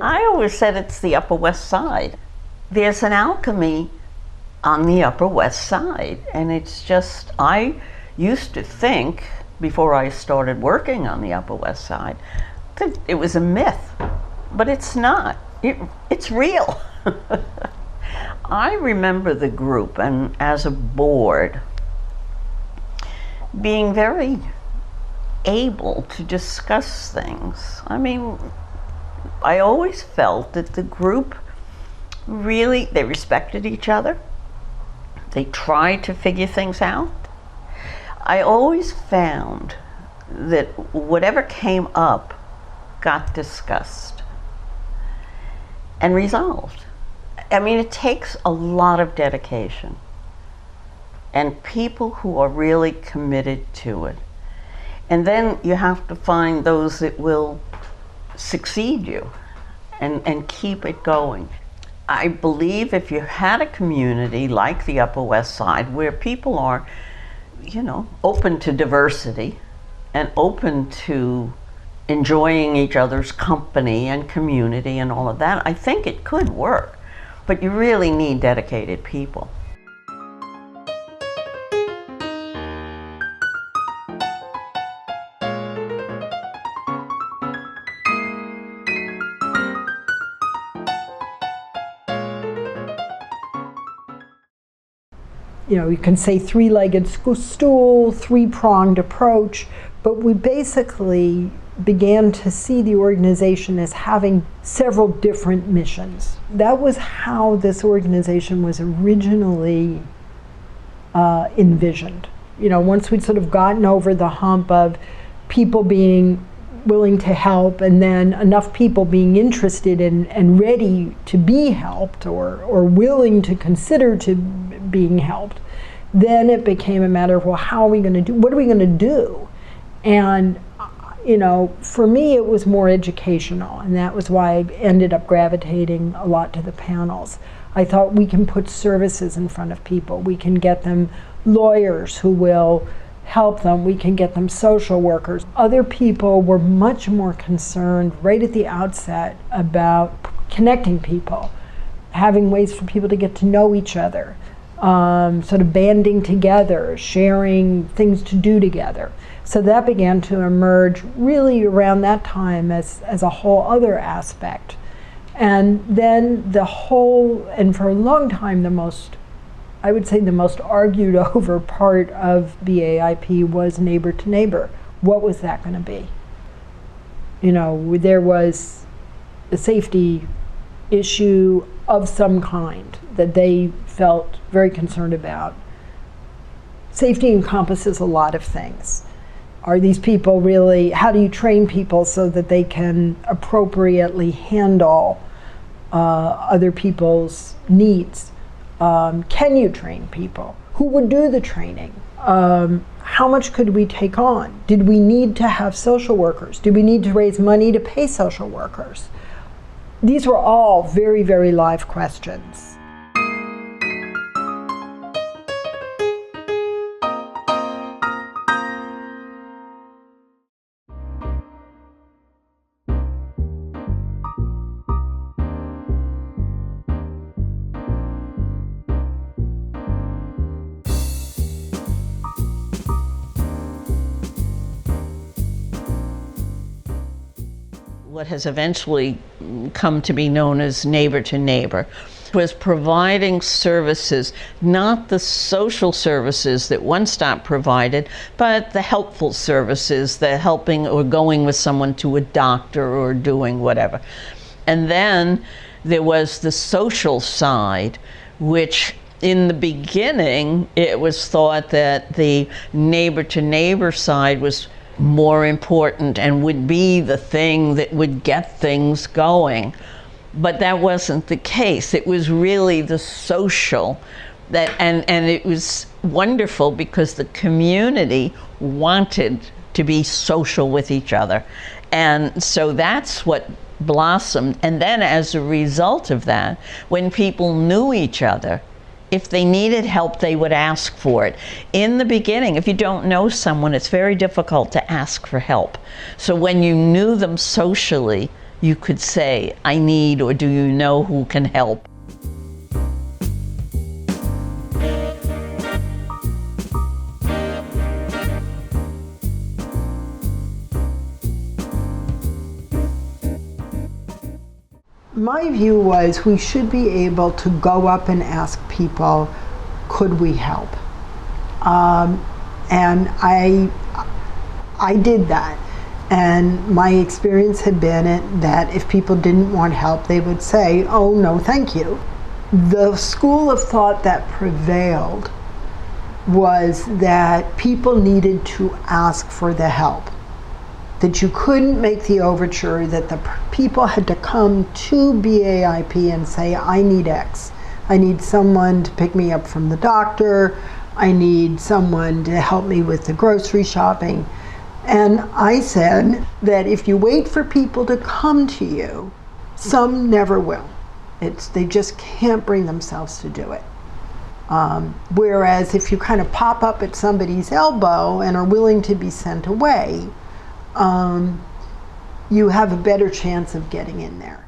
I always said it's the Upper West Side. There's an alchemy on the Upper West Side, and it's just, I used to think, before I started working on the Upper West Side, that it was a myth, but it's not. It's real. I remember the group, and as a board, being very able to discuss things. I mean, I always felt that the group really, they respected each other. They tried to figure things out. I always found that whatever came up got discussed and resolved. I mean, it takes a lot of dedication and people who are really committed to it. And then you have to find those that will succeed you and keep it going. I believe if you had a community like the Upper West Side where people are, you know, open to diversity and open to enjoying each other's company and community and all of that, I think it could work. But you really need dedicated people. You know, you can say three-legged stool, three-pronged approach, but we basically began to see the organization as having several different missions. That was how this organization was originally envisioned. You know, once we'd sort of gotten over the hump of people being willing to help and then enough people being interested in and ready to be helped or willing to consider to being helped, then it became a matter of, well, how are we going to do, what are we going to do? And you know, for me it was more educational, and that was why I ended up gravitating a lot to the panels. I thought we can put services in front of people. We can get them lawyers who will help them. We can get them social workers. Other people were much more concerned right at the outset about connecting people, having ways for people to get to know each other, sort of banding together, sharing things to do together. So that began to emerge really around that time as a whole other aspect. And then the whole, and for a long time, I would say the most argued over part of BAiP was neighbor to neighbor. What was that going to be? You know, there was a safety issue of some kind that they felt very concerned about. Safety encompasses a lot of things. Are these people really, how do you train people so that they can appropriately handle other people's needs? Can you train people? Who would do the training? How much could we take on? Did we need to have social workers? Did we need to raise money to pay social workers? These were all very, very live questions. What has eventually come to be known as neighbor to neighbor was providing services, not the social services that One Stop provided, but the helpful services, the helping or going with someone to a doctor or doing whatever. And then there was the social side, which in the beginning, it was thought that the neighbor to neighbor side was more important and would be the thing that would get things going. But that wasn't the case. It was really the social that, and it was wonderful because the community wanted to be social with each other. And so that's what blossomed. And then as a result of that, when people knew each other, if they needed help, they would ask for it. In the beginning, if you don't know someone, it's very difficult to ask for help. So when you knew them socially, you could say, I need, or do you know who can help? My view was we should be able to go up and ask people, could we help? And I did that. And my experience had been that if people didn't want help, they would say, oh, no, thank you. The school of thought that prevailed was that people needed to ask for the help. That you couldn't make the overture, that the people had to come to BAiP and say, I need X. I need someone to pick me up from the doctor. I need someone to help me with the grocery shopping. And I said that if you wait for people to come to you, some never will. They just can't bring themselves to do it. Whereas if you kind of pop up at somebody's elbow and are willing to be sent away, you have a better chance of getting in there.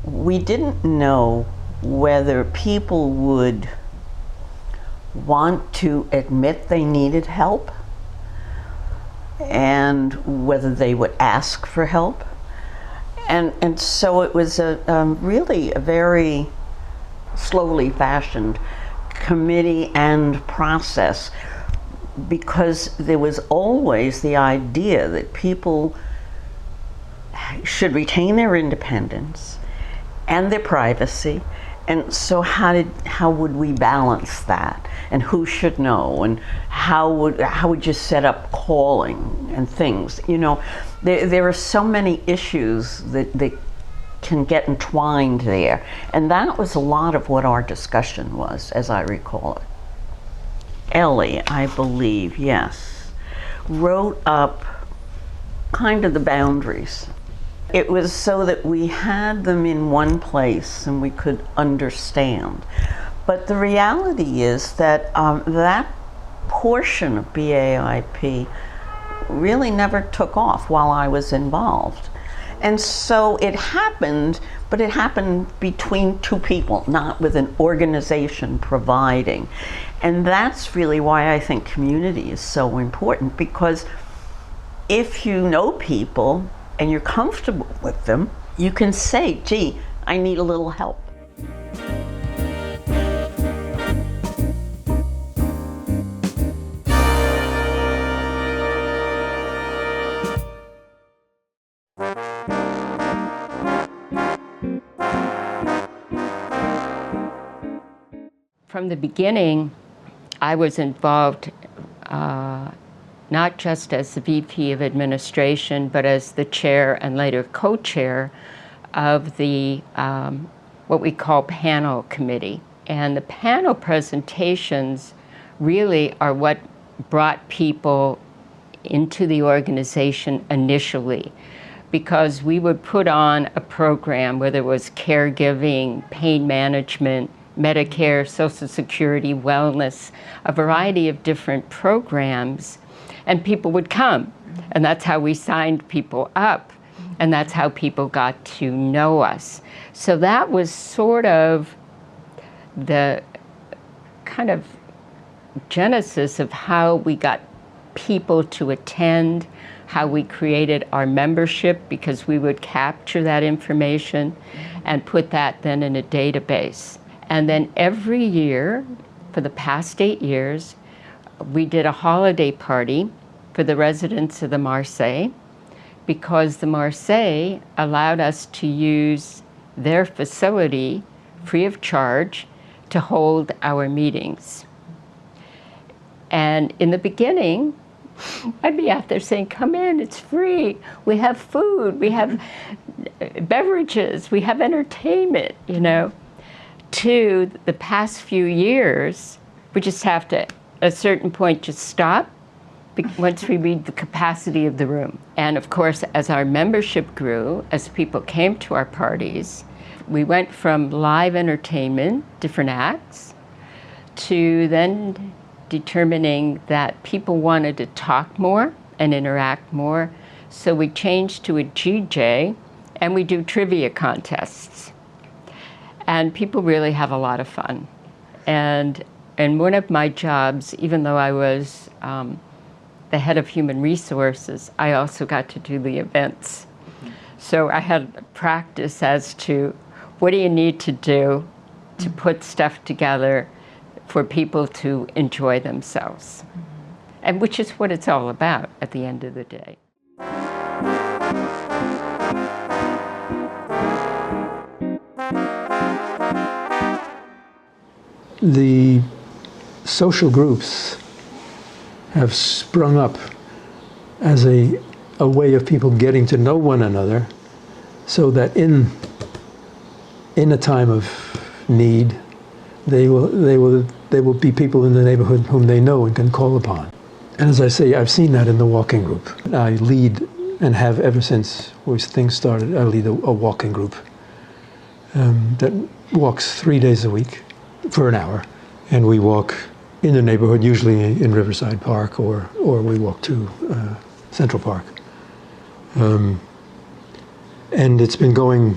We didn't know whether people would want to admit they needed help and whether they would ask for help. And so it was really a very slowly fashioned committee and process, because there was always the idea that people should retain their independence and their privacy. And so how would we balance that? And who should know? And how would you set up calling and things? You know, there are so many issues that can get entwined there. And that was a lot of what our discussion was, as I recall it. Ellie, I believe, yes, wrote up kind of the boundaries. It was so that we had them in one place and we could understand. But the reality is that that portion of BAiP really never took off while I was involved. And so it happened, but it happened between two people, not with an organization providing. And that's really why I think community is so important, because if you know people and you're comfortable with them, you can say, gee, I need a little help. From the beginning, I was involved not just as the VP of Administration, but as the chair and later co-chair of the what we call panel committee. And the panel presentations really are what brought people into the organization initially, because we would put on a program, whether it was caregiving, pain management, Medicare, Social Security, wellness, a variety of different programs, and people would come. And that's how we signed people up, and that's how people got to know us. So that was sort of the kind of genesis of how we got people to attend, how we created our membership, because we would capture that information and put that then in a database. And then every year, for the past 8 years, we did a holiday party for the residents of the Marseille, because the Marseille allowed us to use their facility free of charge to hold our meetings. And in the beginning, I'd be out there saying, come in, it's free. We have food, we have beverages, we have entertainment, you know. To the past few years, we just have to, at a certain point, just stop once we read the capacity of the room. And of course, as our membership grew, as people came to our parties, We went from live entertainment, different acts, to then determining that people wanted to talk more and interact more. So we changed to a GJ, and we do trivia contests. And people really have a lot of fun. And one of my jobs, even though I was the head of human resources, I also got to do the events. So I had practice as to what do you need to do to put stuff together for people to enjoy themselves. And which is what it's all about at the end of the day. The social groups have sprung up as a way of people getting to know one another, so that in a time of need, they will be people in the neighborhood whom they know and can call upon. And as I say, I've seen that in the walking group. I lead, and have ever since things started, I lead a walking group that walks 3 days a week for an hour. And we walk in the neighborhood, usually in Riverside Park, or we walk to Central Park. And it's been going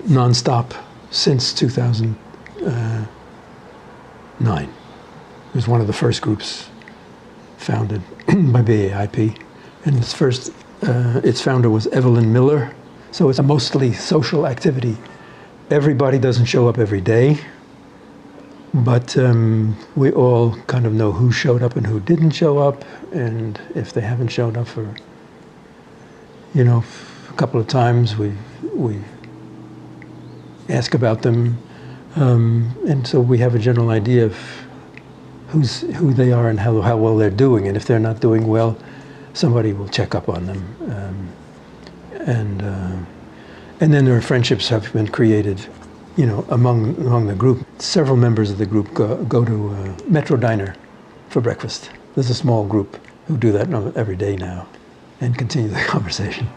nonstop since 2009. It was one of the first groups founded by BAiP, and its founder was Evelyn Miller. So it's a mostly social activity. Everybody doesn't show up every day, but we all kind of know who showed up and who didn't show up, and if they haven't showed up for, a couple of times, we ask about them, and so we have a general idea of who they are and how well they're doing. And if they're not doing well, somebody will check up on them. And then there are friendships have been created, among the group. Several members of the group go to Metro Diner for breakfast. There's a small group who do that every day now and continue the conversation.